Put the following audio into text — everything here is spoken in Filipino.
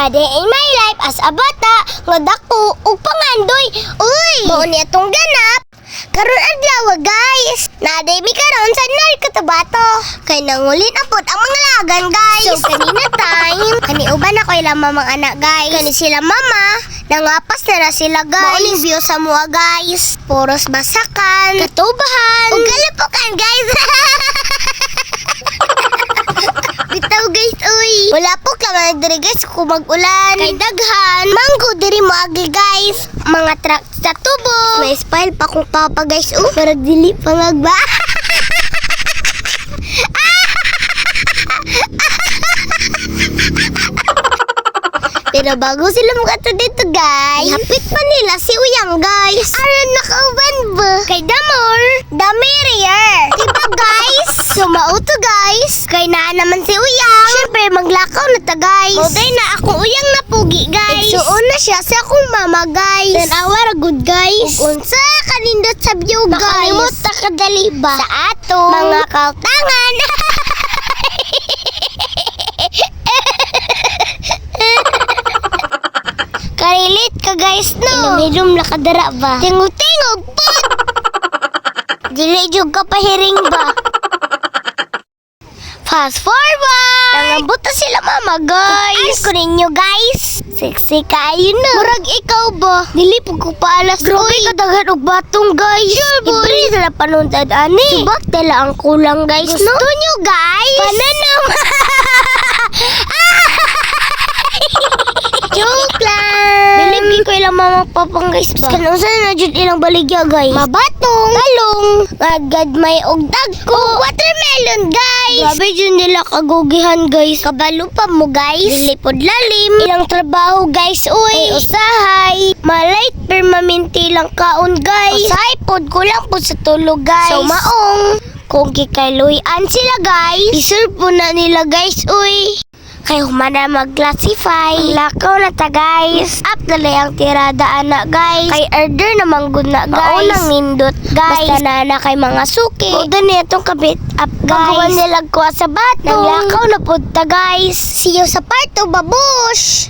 Ade in my life as a bata, nga dako ug pangandoy. Uy, mao ni atong ganap. Karon adlaw guys, naday mi karon sa nar katabato. Kay nangulin apod ang mga lagan guys. So kanina time, kani uban ako ila mamang anak guys. Kani sila mama, nangapas na sila guys. Mauling view sa mua guys. Puros basakan, katubahan, ug kalapukan guys. Bitaw guys, uy. Wala po ka diri guys kung mag-ulan. Kay daghan, manggo diri mo agi guys. Mga truck sa tubo. May smile pa kung papa guys. Pero dili pangagba. Pero bago sila makato dito guys, hapit pa nila si Uyang guys. Aron nakauban ba? Kay Damor, Damirier. Diba guys? Sumauto guys. Kay naa naman si Uyang. Siyempre maglakaw na ta guys. Oday na akong Uyang na pugi guys. Igsuon na siya sa akong mama guys. Then awara good guys. Ug unsa kanindot sa view guys. Makalimot ta kadali ba? Sa ato mga kautangan. Karilit ka guys no. Ilum nakadara ba? Tingog-tingog po. Dili jud ka pahiring ba? Fast forward. Nangabot na sila mama guys. Ko ninyo guys. Sexy kayo na. Murag ikaw ba? Dili po ko paalas. Grabe ka daghan og batong guys. Sure boy. Ibre na panuntad ani. Subak tala ang kulang guys. Gusto no? Gusto nyo guys? Pananam. Joke lang. Bilibig ko ilang mama papang guys ba? Kanusan na dyan ilang baligya guys. Mabatong, talong, agad may ugdag ko. Watermelon guys. Grabe dyan nila kagugihan guys. Kabalo pa mo guys. Dilipod lalim. Ilang trabaho guys. Uy, usahay. Malight permanente lang kaon guys. Usahay pod ko lang po sa tulog guys. So maong. Kung kikailuyan sila guys, iserve po na nila guys. Uy. Kay humana mag-classify. Lakaw na ta guys. Up na ang tirada ana guys. Kay order na manggod na guys. Maunang nindot guys. Basta na kay mga suki. O ganitong kabit up guys. Pagawan nilag ko sa bato. Naglakaw na po ta guys. See you sa part 2 babush.